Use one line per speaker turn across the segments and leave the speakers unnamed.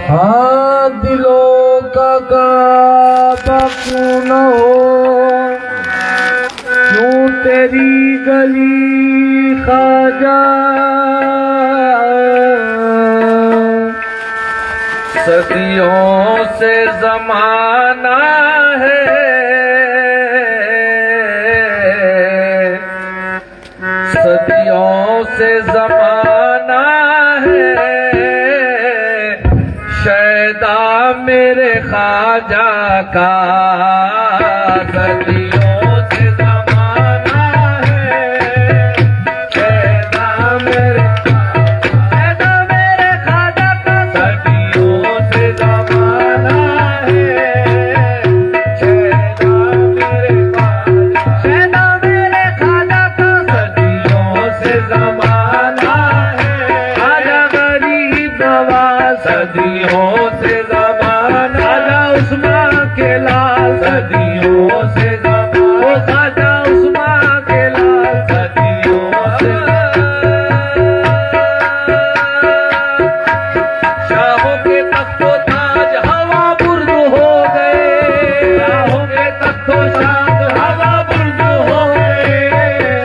हाँ दिलों का काबा क्यों न हो, क्यों तेरी गली ख्वाजा। सदियों से जमाना है, सदियों से जमाना है, शैदा मेरे ख्वाजा का। सदियों से जमाना है, शैदा मेरे ख्वाजा का। सदियों से जमाना है, शैदा मेरे ख्वाजा। शैदा मेरे ख्वाजा का। सदियों से जमाना है, ख्वाजा गरीब नवाज। सदियों से जमाना, ख्वाजा उस्मान के लाल। सदियों से जमाना, ख्वाजा उस्मान के लाल। सदियों से शाहों के तख्तो ताज हवा बुर्द हो गए। शाहों के तख्तो शाद हवा बुर्द हो गए।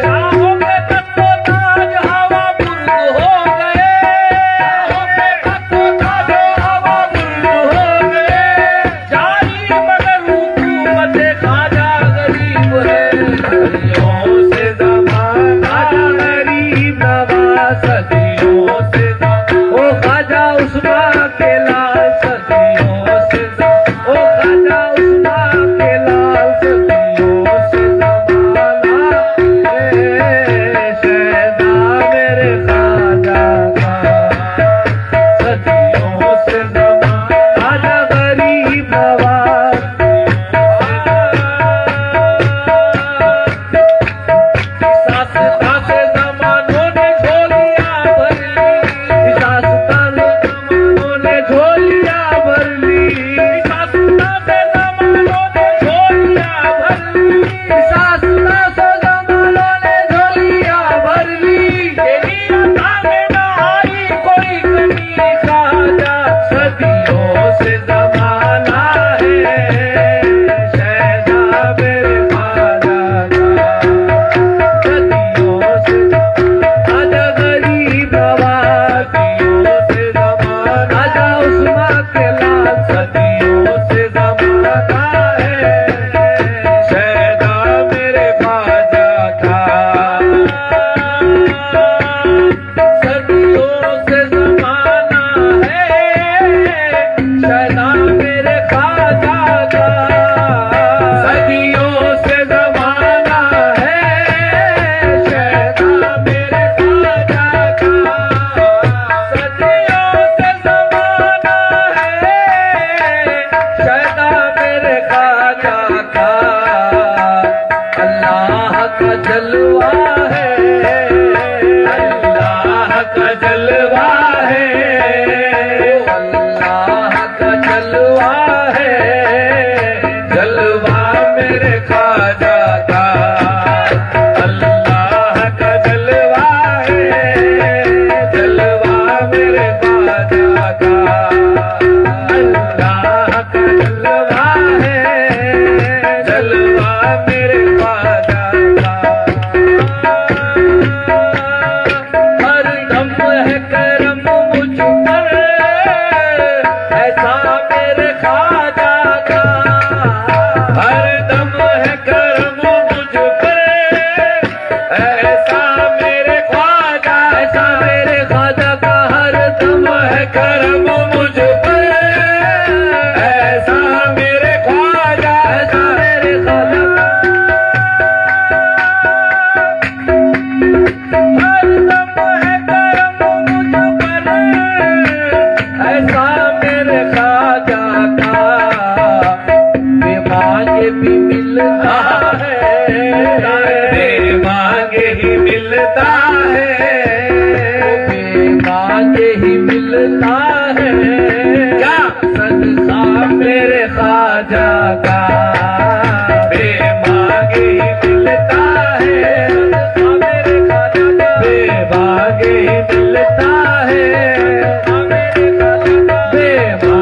शाहों के तख्तो ताज हवा बुर्द हो गए। शाहों के तख्तो ताज हवा बुर्द हो गए। जारी मगर हुकूमत ख्वाजा गरीब है। सदियों से ज़माना गरीब नवाज। सदियों से ओ ख्वाजा उस्मान के लाल। सदियों से ओ ख्वाजा उस्मान के लाल। सदियों से ज़माना है, शैदा मेरे ख्वाजा का। सदियों से ज़माना ख्वाजा गरीब नवाज। सासता से ज़मानों ने झोलियां भर ली। सासता से ज़मानों ने झोलियां भर ली। सासता से ज़मानों ने झोलियां भर ली। सासता से ज़मानों ने झोलियां भर ली। तेरी अता में न आई कोई कमी ख्वाजा। सदियों से ज़माना है, शैदा मेरे ख्वाजा का। सदियों से ख्वाजा गरीब नवाज। सदियों से ज़माना ख्वाजा उस्मान के लाल। सदियों से ज़माना है, शैदा मेरे ख्वाजा का। सदियों से ज़माना है, शैदा मेरे ख्वाजा का। सदियों से ज़माना है, शैदा मेरे ख्वाजा का। सदियों से ज़माना है, शैदा मेरे ख्वाजा का। अल्लाह का जलवा है, अल्लाह का जलवा है। अल्लाह का जलवा है, जलवा मेरे ख्वाजा का। अल्लाह का जलवा है, जलवा मेरे ख्वाजा का। अल्लाह का जलवा है, जलवा मेरे ख्वाजा का। हर दम है करम मुझ पर, ऐसा मेरे ख्वाजा का। हर दम है करम मुझ पर, ऐसा मेरे ख्वाजा। ऐसा मेरे ख्वाजा का। हर दम है करम मुझ पर, ऐसा मेरे ख्वाजा। ऐसा मेरे ख्वाजा का। हर दम है करम मुझ पर, ऐसा मेरे ख्वाजा का। बेमांगे भी मिलता है, बेमांगे ही मिलता है। बेमांगे ही मिलता है, क्या सदका मेरे ख्वाजा का। बेमांगे ही मिलता है, सदका मेरे ख्वाजा का। बेमांगे ही मिलता है, मेरे ख्वाजा का।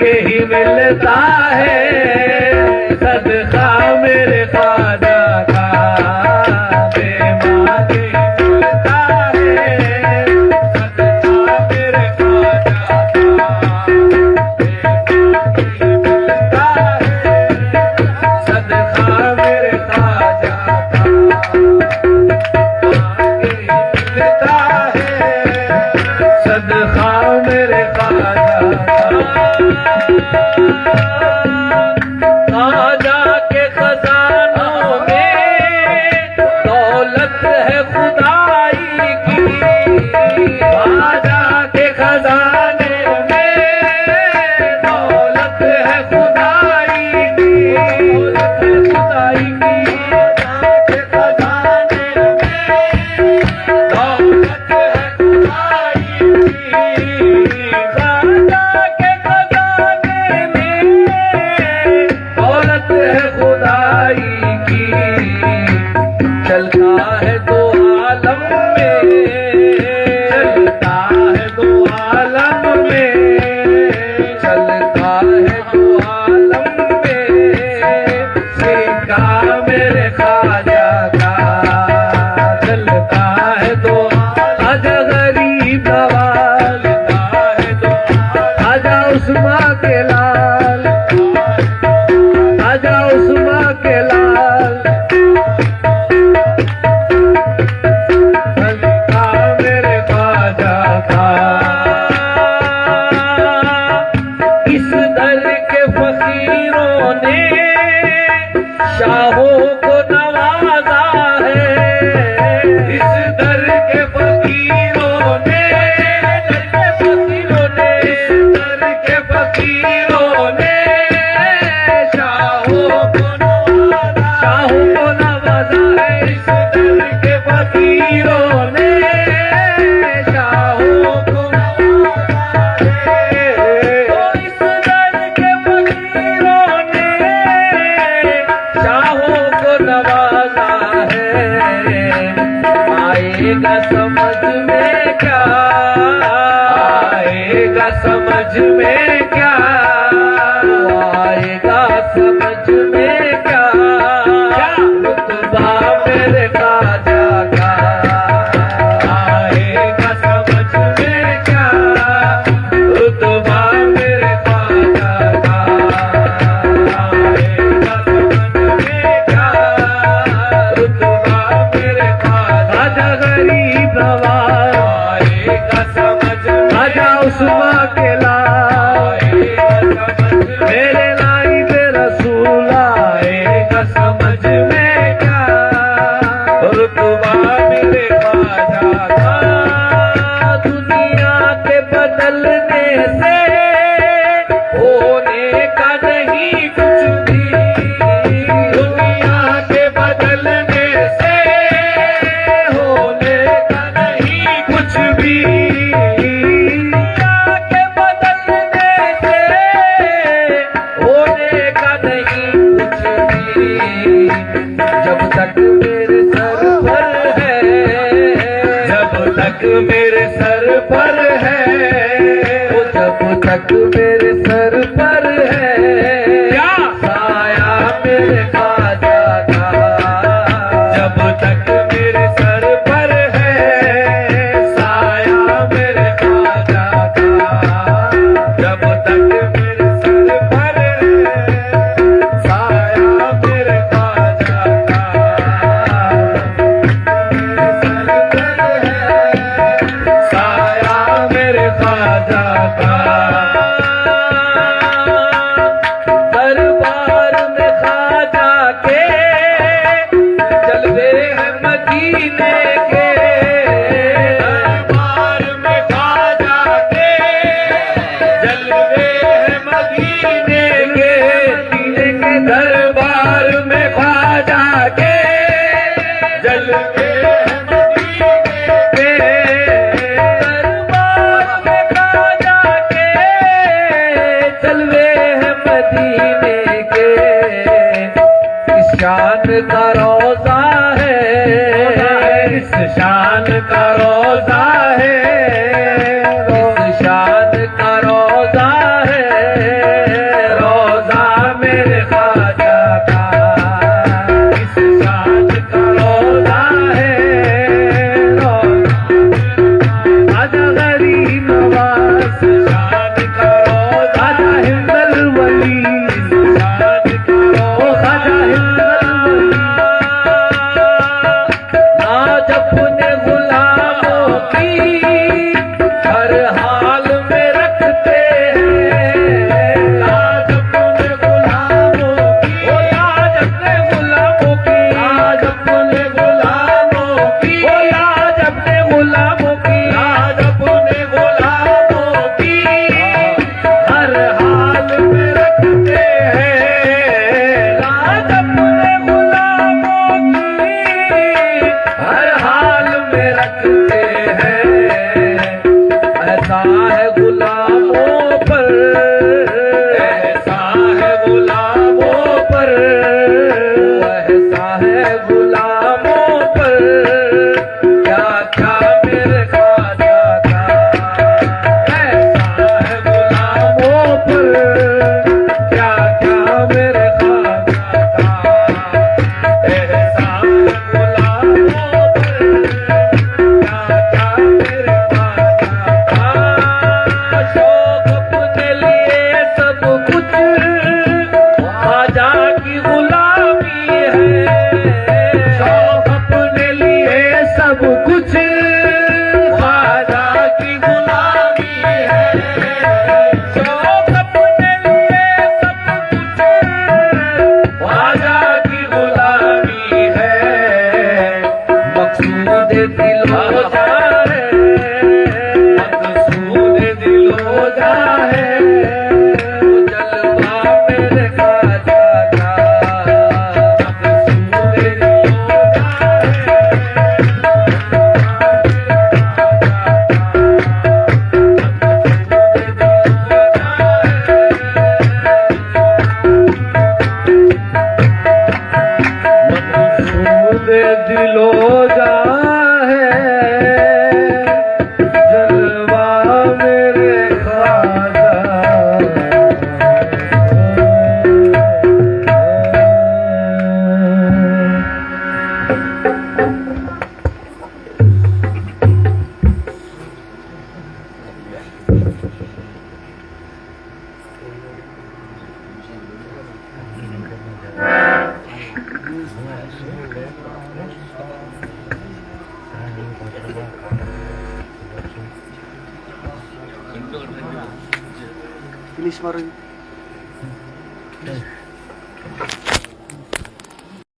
के ही मिलता है सदका मेरे ख्वाजा का, बेमांगे ही मिलता है सदका मेरे ख्वाजा का, बेमांगे ही मिलता है सदका मेरे ख्वाजा का, मांगे ही मिलता है सदका मेरे ख्वाजा का। ख्वाजा के खजानों में दौलत है खुदाई की, ख्वाजा के खजाने में दौलत है खुदाई की, दौलत है खुदाई की, ख्वाजा के खजाने में दौलत है खुदाई की, ख्वाजा के खजाने में दौलत है खुदाई की, चलता है दो आलम में, चलता है दो आलम में, चलता है दो आलम में, सिक्का मेरे ख्वाजा का, चलता है दो आजा गरीब नवाज, चलता है दो आजा उस्मा के लाल, आजा उस्मा के लाल, सदका मेरे ख्वाजा का। इस दर के फकीरों ने शाहों को नवाजा है, इस दर के फकीरों ने, इस दर के फकीरों ने शाहों को नवाजा है, इस दर के फकीरों ने शाहों को नवाजा है, तो इस दर के फकीरों ने शाहों को नवाजा है। आएगा समझ में क्या, आएगा समझ में क्या, आएगा समझ में क्या, रुतबा मेरे ख्वाजा का, आएगा समझ में क्या, रुतबा मेरे ख्वाजा का, आएगा समझ में क्या, रुतबा मेरे ख्वाजा, आजा गरीब नवाज, आएगा समझ में, आजा उस्मा के लाल, आएगा समझ में, मेरे नाइब रसूल, आएगा समझ में क्या, रुतबा मेरे ख्वाजा का। दुनिया के बदलने से होने का नहीं कुछ भी, दुनिया के बदलने से होने का नहीं कुछ भी, दुनिया के बदलने से होने का नहीं कुछ भी, जब तक मेरे सर पर है, जब तक मेरे सर पर है, वो जब तक मेरे सर पर है, क्या साया मेरे ख्वाजा का, जब तक मेरे सर पर है, साया मेरे ख्वाजा का, जब तक मेरे सर पर है, साया मेरे ख्वाजा का, साया मेरे ख्वाजा का। दरबार में ख्वाजा के जलवे हैं मदीने के, दरबार में ख्वाजा के जलवे हैं मदीने के, दरबार में ख्वाजा के जलवे हैं मदीने के, दरबार में ख्वाजा के जलवे हैं मदीने के। इस शान का रोजा है, इस शान का रोजा है, इस शान का रोजा है, अपने गुलामों की हर हाल में रखते हैं। लाज अपने गुलामों की, ओ लाज अपने गुलामों की, लाज अपने गुलामों की, ओ लाज अपने गुलामों की, लाज अपने गुलामों की हर हाल में रखते हैं। लाज अपने गुलामों की हर हाल में रखते हैं। ऐसा है गुलामों पर, ऐसा है गुलामों पर, ऐसा है गुलामों पर, क्या क्या मेरे ख्वाजा का। ऐसा है गुलामों पर, क्या क्या मेरे ख्वाजा का। ऐसा है गुलामों पर, क्या क्या मेरे ख्वाजा का। शौक अपने लिए सब कुछ ख्वाजा की गुलामी है। शौक अपने लिए सब कुछ ख्वाजा की गुलामी है। शौक अपने लिए सब कुछ ख्वाजा की गुलामी है। मकसूद दिलो जाए, मकसूद दिलो जाए, जलवा मेरे ख्वाजा का। मकसूद दिलो जाए, मकसूद दिलो जाए, जलवा मेरे ख्वाजा।
Finish mo rin.